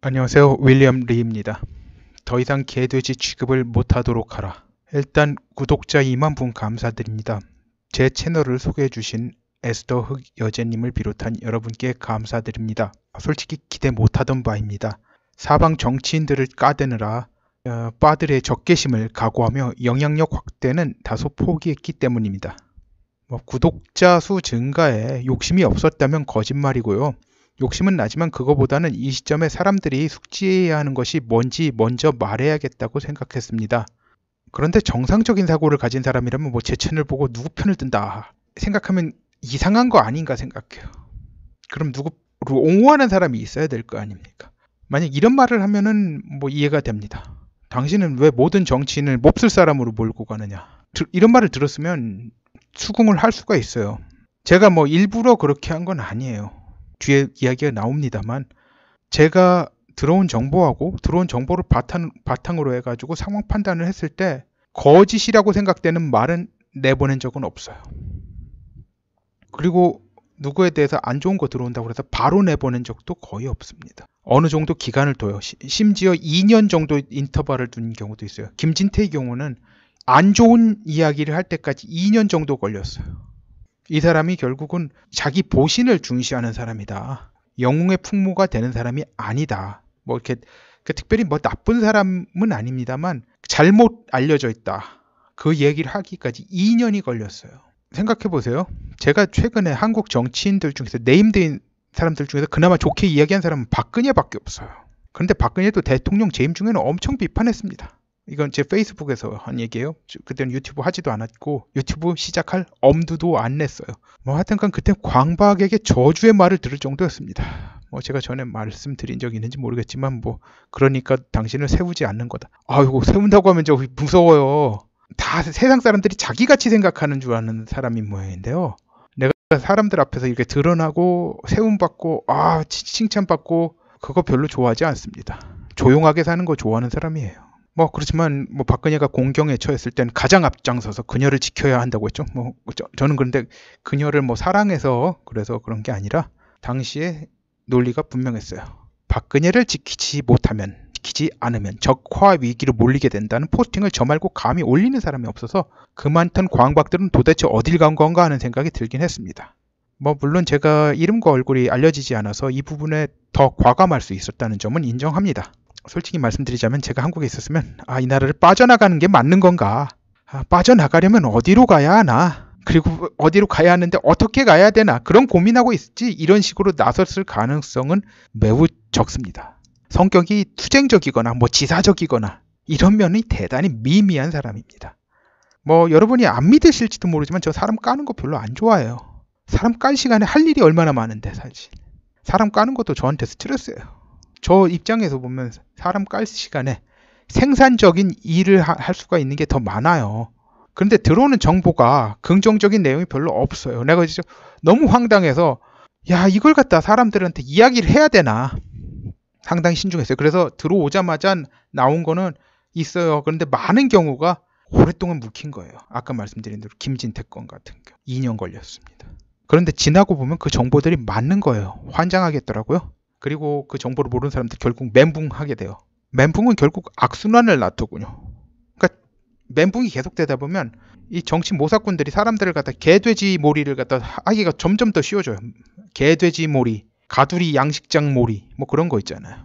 안녕하세요. 윌리엄 리입니다. 더 이상 개돼지 취급을 못하도록 하라. 일단 구독자 2만 분 감사드립니다. 제 채널을 소개해주신 에스더 흑 여제님을 비롯한 여러분께 감사드립니다. 솔직히 기대 못하던 바입니다. 사방 정치인들을 까대느라 빠들의 적개심을 각오하며 영향력 확대는 다소 포기했기 때문입니다. 구독자 수 증가에 욕심이 없었다면 거짓말이고요. 욕심은 나지만 그거보다는 이 시점에 사람들이 숙지해야 하는 것이 뭔지 먼저 말해야겠다고 생각했습니다. 그런데 정상적인 사고를 가진 사람이라면 제 채널 보고 누구 편을 든다 생각하면 이상한 거 아닌가 생각해요. 그럼 누구를 옹호하는 사람이 있어야 될 거 아닙니까? 만약 이런 말을 하면은 이해가 됩니다. 당신은 왜 모든 정치인을 몹쓸 사람으로 몰고 가느냐. 이런 말을 들었으면 수긍을 할 수가 있어요. 제가 일부러 그렇게 한 건 아니에요. 뒤에 이야기가 나옵니다만 제가 들어온 정보하고 들어온 정보를 바탕으로 해가지고 상황 판단을 했을 때 거짓이라고 생각되는 말은 내보낸 적은 없어요. 그리고 누구에 대해서 안 좋은 거 들어온다고 해서 바로 내보낸 적도 거의 없습니다. 어느 정도 기간을 둬요. 심지어 2년 정도 인터벌을 둔 경우도 있어요. 김진태의 경우는 안 좋은 이야기를 할 때까지 2년 정도 걸렸어요. 이 사람이 결국은 자기 보신을 중시하는 사람이다. 영웅의 풍모가 되는 사람이 아니다. 이렇게 특별히 나쁜 사람은 아닙니다만 잘못 알려져 있다. 그 얘기를 하기까지 2년이 걸렸어요. 생각해보세요. 제가 최근에 한국 정치인들 중에서 네임드인 사람들 중에서 그나마 좋게 이야기한 사람은 박근혜밖에 없어요. 그런데 박근혜도 대통령 재임 중에는 엄청 비판했습니다. 이건 제 페이스북에서 한 얘기예요. 그때는 유튜브 하지도 않았고 유튜브 시작할 엄두도 안 냈어요. 하여튼간 그때 광박에게 저주의 말을 들을 정도였습니다. 제가 전에 말씀드린 적이 있는지 모르겠지만 그러니까 당신을 세우지 않는 거다. 아이고 세운다고 하면 저 무서워요. 다 세상 사람들이 자기같이 생각하는 줄 아는 사람인 모양인데요. 내가 사람들 앞에서 이렇게 드러나고 세움받고 칭찬받고 그거 별로 좋아하지 않습니다. 조용하게 사는 거 좋아하는 사람이에요. 그렇지만 박근혜가 공경에 처했을 땐 가장 앞장서서 그녀를 지켜야 한다고 했죠. 저는 그런데 그녀를 사랑해서 그래서 그런 게 아니라 당시에 논리가 분명했어요. 박근혜를 지키지 않으면 적화 위기로 몰리게 된다는 포스팅을 저 말고 감히 올리는 사람이 없어서 그 많던 광박들은 도대체 어딜 간 건가 하는 생각이 들긴 했습니다. 물론 제가 이름과 얼굴이 알려지지 않아서 이 부분에 더 과감할 수 있었다는 점은 인정합니다. 솔직히 말씀드리자면 제가 한국에 있었으면 이 나라를 빠져나가는 게 맞는 건가? 빠져나가려면 어디로 가야 하나? 그리고 어디로 가야 하는데 어떻게 가야 되나? 그런 고민하고 있지 이런 식으로 나섰을 가능성은 매우 적습니다. 성격이 투쟁적이거나 지사적이거나 이런 면이 대단히 미미한 사람입니다. 여러분이 안 믿으실지도 모르지만 저 사람 까는 거 별로 안 좋아해요. 사람 깔 시간에 할 일이 얼마나 많은데 사실. 사람 까는 것도 저한테 스트레스예요. 저 입장에서 보면 사람 깔 시간에 생산적인 일을 할 수가 있는 게 더 많아요. 그런데 들어오는 정보가 긍정적인 내용이 별로 없어요. 내가 진짜 너무 황당해서 이걸 갖다 사람들한테 이야기를 해야 되나 상당히 신중했어요. 그래서 들어오자마자 나온 거는 있어요. 그런데 많은 경우가 오랫동안 묵힌 거예요. 아까 말씀드린 대로 김진태 건 같은 경우 2년 걸렸습니다. 그런데 지나고 보면 그 정보들이 맞는 거예요. 환장하겠더라고요. 그리고 그 정보를 모르는 사람들 결국 멘붕하게 돼요. 멘붕은 결국 악순환을 낳더군요. 그러니까 멘붕이 계속되다 보면 이 정치 모사꾼들이 사람들을 갖다 개돼지 몰이를 갖다 하기가 점점 더 쉬워져요. 개돼지 몰이, 가두리 양식장 몰이 그런 거 있잖아요.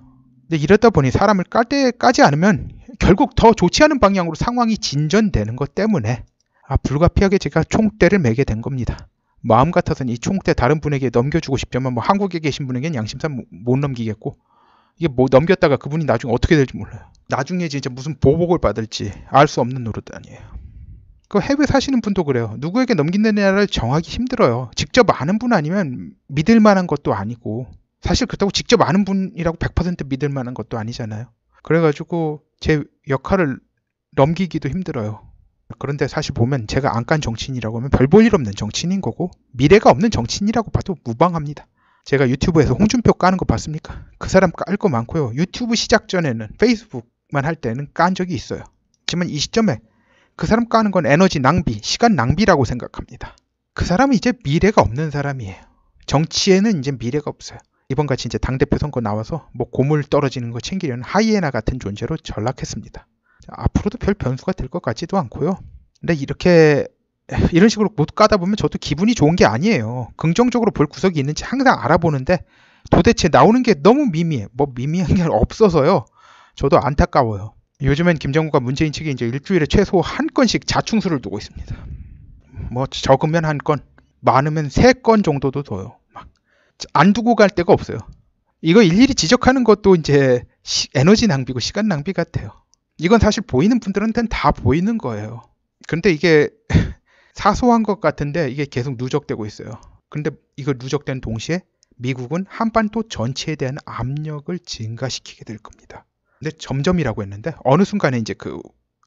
근데 이러다 보니 사람을 까지 않으면 결국 더 좋지 않은 방향으로 상황이 진전되는 것 때문에 불가피하게 제가 총대를 매게 된 겁니다. 마음 같아서는 이 총대 다른 분에게 넘겨주고 싶지만 한국에 계신 분에게는 양심상 못 넘기겠고 이게 넘겼다가 그분이 나중에 어떻게 될지 몰라요. 나중에 진짜 무슨 보복을 받을지 알 수 없는 노릇 아니에요. 그 해외 사시는 분도 그래요. 누구에게 넘긴다냐를 정하기 힘들어요. 직접 아는 분 아니면 믿을 만한 것도 아니고 사실 그렇다고 직접 아는 분이라고 100% 믿을 만한 것도 아니잖아요. 그래가지고 제 역할을 넘기기도 힘들어요. 그런데 사실 보면 제가 안 깐 정치인이라고 하면 별 볼 일 없는 정치인인 거고 미래가 없는 정치인이라고 봐도 무방합니다. 제가 유튜브에서 홍준표 까는 거 봤습니까? 그 사람 깔 거 많고요. 유튜브 시작 전에는 페이스북만 할 때는 깐 적이 있어요. 하지만 이 시점에 그 사람 까는 건 에너지 낭비, 시간 낭비라고 생각합니다. 그 사람은 이제 미래가 없는 사람이에요. 정치에는 이제 미래가 없어요. 이번같이 이제 당대표 선거 나와서 뭐 고물 떨어지는 거 챙기려는 하이에나 같은 존재로 전락했습니다. 앞으로도 별 변수가 될 것 같지도 않고요. 근데 이런 식으로 못 가다 보면 저도 기분이 좋은 게 아니에요. 긍정적으로 볼 구석이 있는지 항상 알아보는데 도대체 나오는 게 너무 미미해. 뭐 미미한 게 없어서요. 저도 안타까워요. 요즘엔 김정은과 문재인 측이 이제 일주일에 최소 한 건씩 자충수를 두고 있습니다. 뭐 적으면 한 건, 많으면 3건 정도도 둬요. 막 안 두고 갈 데가 없어요. 이거 일일이 지적하는 것도 이제 에너지 낭비고 시간 낭비 같아요. 이건 사실 보이는 분들한테는 다 보이는 거예요. 근데 이게 사소한 것 같은데 이게 계속 누적되고 있어요. 근데 이거 누적된 동시에 미국은 한반도 전체에 대한 압력을 증가시키게 될 겁니다. 근데 점점이라고 했는데 어느 순간에 이제 그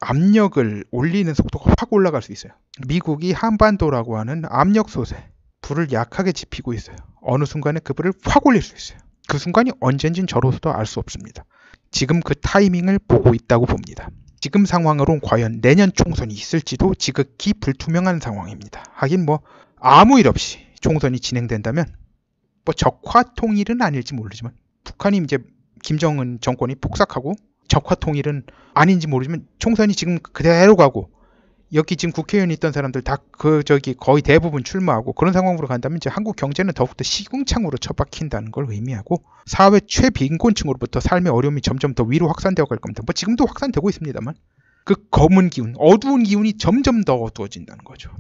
압력을 올리는 속도가 확 올라갈 수 있어요. 미국이 한반도라고 하는 압력 솥에 불을 약하게 지피고 있어요. 어느 순간에 그 불을 확 올릴 수 있어요. 그 순간이 언젠진 저로서도 알 수 없습니다. 지금 그 타이밍을 보고 있다고 봅니다. 지금 상황으로는 과연 내년 총선이 있을지도 지극히 불투명한 상황입니다. 하긴 뭐 아무 일 없이 총선이 진행된다면 뭐 적화 통일은 아닐지 모르지만 북한이 이제 김정은 정권이 폭삭하고 적화 통일은 아닌지 모르지만 총선이 지금 그대로 가고 여기 지금 국회의원이 있던 사람들 다 거의 대부분 출마하고 그런 상황으로 간다면 이제 한국 경제는 더욱더 시궁창으로 처박힌다는 걸 의미하고 사회 최빈곤층으로부터 삶의 어려움이 점점 더 위로 확산되어 갈 겁니다. 뭐 지금도 확산되고 있습니다만 그 검은 기운, 어두운 기운이 점점 더 어두워진다는 거죠.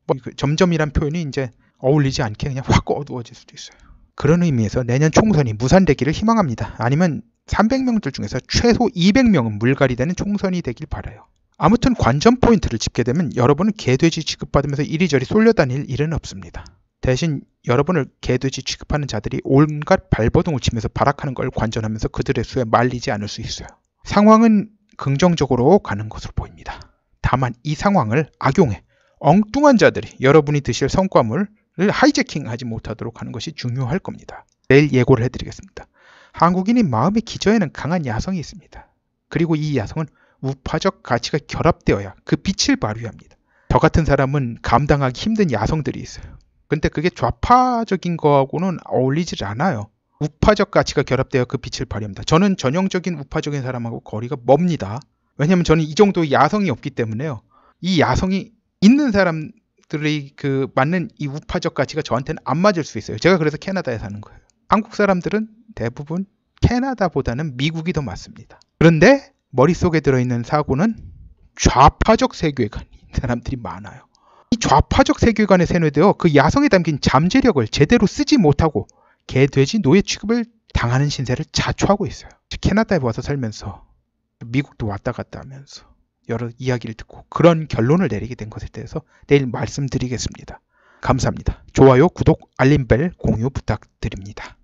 뭐 그 점점이란 표현이 이제 어울리지 않게 그냥 확 어두워질 수도 있어요. 그런 의미에서 내년 총선이 무산되기를 희망합니다. 아니면 300명들 중에서 최소 200명은 물갈이 되는 총선이 되길 바라요. 아무튼 관전 포인트를 짚게 되면 여러분은 개돼지 취급받으면서 이리저리 쏠려다닐 일은 없습니다. 대신 여러분을 개돼지 취급하는 자들이 온갖 발버둥을 치면서 발악하는 걸 관전하면서 그들의 수에 말리지 않을 수 있어요. 상황은 긍정적으로 가는 것으로 보입니다. 다만 이 상황을 악용해 엉뚱한 자들이 여러분이 드실 성과물을 하이제킹하지 못하도록 하는 것이 중요할 겁니다. 내일 예고를 해드리겠습니다. 한국인의 마음의 기저에는 강한 야성이 있습니다. 그리고 이 야성은 우파적 가치가 결합되어야 그 빛을 발휘합니다. 저 같은 사람은 감당하기 힘든 야성들이 있어요. 근데 그게 좌파적인 거하고는 어울리질 않아요. 우파적 가치가 결합되어 그 빛을 발휘합니다. 저는 전형적인 우파적인 사람하고 거리가 멉니다. 왜냐하면 저는 이 정도 야성이 없기 때문에요. 이 야성이 있는 사람들의 그 맞는 이 우파적 가치가 저한테는 안 맞을 수 있어요. 제가 그래서 캐나다에 사는 거예요. 한국 사람들은 대부분 캐나다보다는 미국이 더 맞습니다. 그런데 머릿속에 들어있는 사고는 좌파적 세계관인 사람들이 많아요. 이 좌파적 세계관에 세뇌되어 그 야성에 담긴 잠재력을 제대로 쓰지 못하고 개돼지 노예 취급을 당하는 신세를 자초하고 있어요. 캐나다에 와서 살면서 미국도 왔다 갔다 하면서 여러 이야기를 듣고 그런 결론을 내리게 된 것에 대해서 내일 말씀드리겠습니다. 감사합니다. 좋아요, 구독, 알림벨, 공유 부탁드립니다.